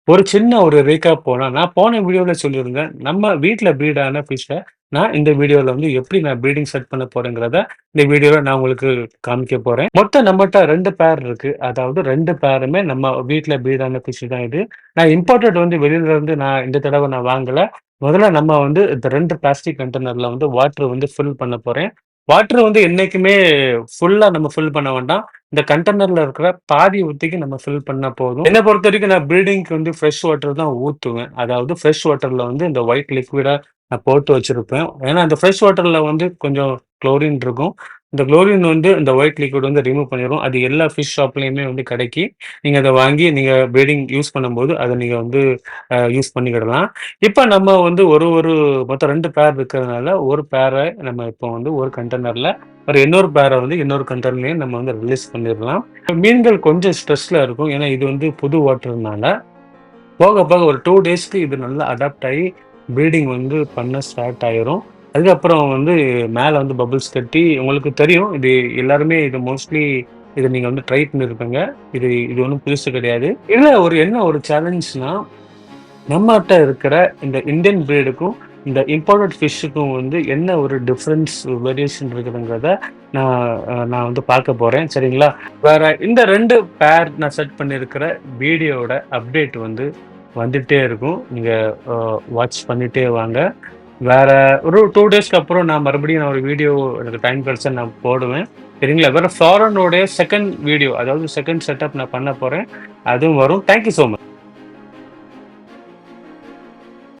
ஒரு சின்ன ஒரு ரீகேப் போனா, நான் போன வீடியோல சொல்லியிருந்தேன். நம்ம வீட்ல ப்ரீடான ஃபிஷ்ஷ நான் இந்த வீடியோல வந்து எப்படி நான் ப்ரீடிங் செட் பண்ண போறேங்கிறத, இந்த வீடியோல நான் உங்களுக்கு காமிக்க போறேன். மொத்தம் நம்மட்ட 2 பேர் இருக்கு. அதாவது 2 பேருமே நம்ம வீட்ல ப்ரீடான ஃபிஷ் தான் இது. நான் இம்போர்ட்டட் வந்து வெளியில இருந்து நான் இந்த தடவ நான் வாங்கல. முதல்ல நம்ம வந்து இந்த 2 பிளாஸ்டிக் கண்டெய்னர்ல வந்து வாட்டர் வந்து ஃபில் பண்ண போறேன். வாட்டர் வந்து என்னைக்குமே ஃபுல்லா நம்ம ஃபில் பண்ண வேண்டாம். இந்த கண்டெய்னர்ல இருக்கிற பாதி ஊத்திக்கு நம்ம ஃபில் பண்ணா போதும். என்ன பொறுத்தவரைக்கும் நான் ப்ரீடிங்க்கு வந்து ஃப்ரெஷ் வாட்டர் தான் ஊத்துவேன். அதாவது ஃப்ரெஷ் வாட்டர்ல வந்து இந்த ஒயிட் லிக்விடா நான் போட்டு வச்சிருப்பேன். ஏன்னா, அந்த ஃப்ரெஷ் வாட்டர்ல வந்து கொஞ்சம் குளோரின் இருக்கும். இந்த குளோரின் வந்து இந்த ஒயிட் லிக்விட் வந்து ரிமூவ் பண்ணிரும். அது எல்லா ஃபிஷ் ஷாப்லயுமே வந்து கிடைக்கி. நீங்க அத வாங்கி நீங்க ப்ரீடிங் யூஸ் பண்ணும்போது, அத நீங்க வந்து யூஸ் பண்ணிக்கிடலாம். இப்ப நம்ம வந்து ஒரு மொத்தம் 2 பேர் இருக்கிறதுனால, ஒரு பேர நம்ம இப்போ வந்து ஒரு கண்டெய்னர்ல ஒரு இன்னொரு பேர வந்து இன்னொரு கண்டெய்னர்லயும் நம்ம வந்து ரிலீஸ் பண்ணிரலாம். மீன்கள் கொஞ்சம் ஸ்ட்ரெஸ்ல இருக்கும். ஏன்னா, இது வந்து புது வாட்டர்னால. போக போக ஒரு 2 டேஸ்க்கு இது நல்லா அடாப்ட் ஆயி, ப்ரீடிங் வந்து பண்ண ஸ்டார்ட் ஆயிரும். அதுக்கப்புறம் வந்து மேல வந்து பபிள்ஸ் கட்டி உங்களுக்கு தெரியும். இது எல்லாருமே இது மோஸ்ட்லி இத நீங்க வந்து ட்ரை பண்ணியிருப்பீங்க. இது ஒண்ணும் புதுசு கிடையாது. இதுல என்ன ஒரு சேலஞ்ச்னா நம்மட்ட இருக்கிற இந்த இந்தியன் பிரீடுக்கும், இந்த இம்போர்ட்டட் ஃபிஷ்ஷுக்கும் வந்து என்ன ஒரு டிஃபரன்ஸ் வேரியேஷன் இருக்குதுங்கிறத நான் நான் வந்து பார்க்க போறேன். சரிங்களா? வேற இந்த 2 பேர் நான் செட் பண்ணியிருக்கிற வீடியோவோட அப்டேட் வந்து வந்துட்டே இருக்கும். நீங்க அ வாட்ச் பண்ணிட்டே வாங்க. வேற ஒரு 2 டேஸ்க்கு அப்புறம் நான் மறுபடியும் ஒரு வீடியோ எனக்கு டைம் கிடைச்சா நான் போடுவேன். சரிங்களா? வேற ஃபாரனோடைய 2ண்ட் வீடியோ அதாவது 2ண்ட் செட்டப் நான் பண்ண போறேன். அதுவும் வரும். Thank you so much.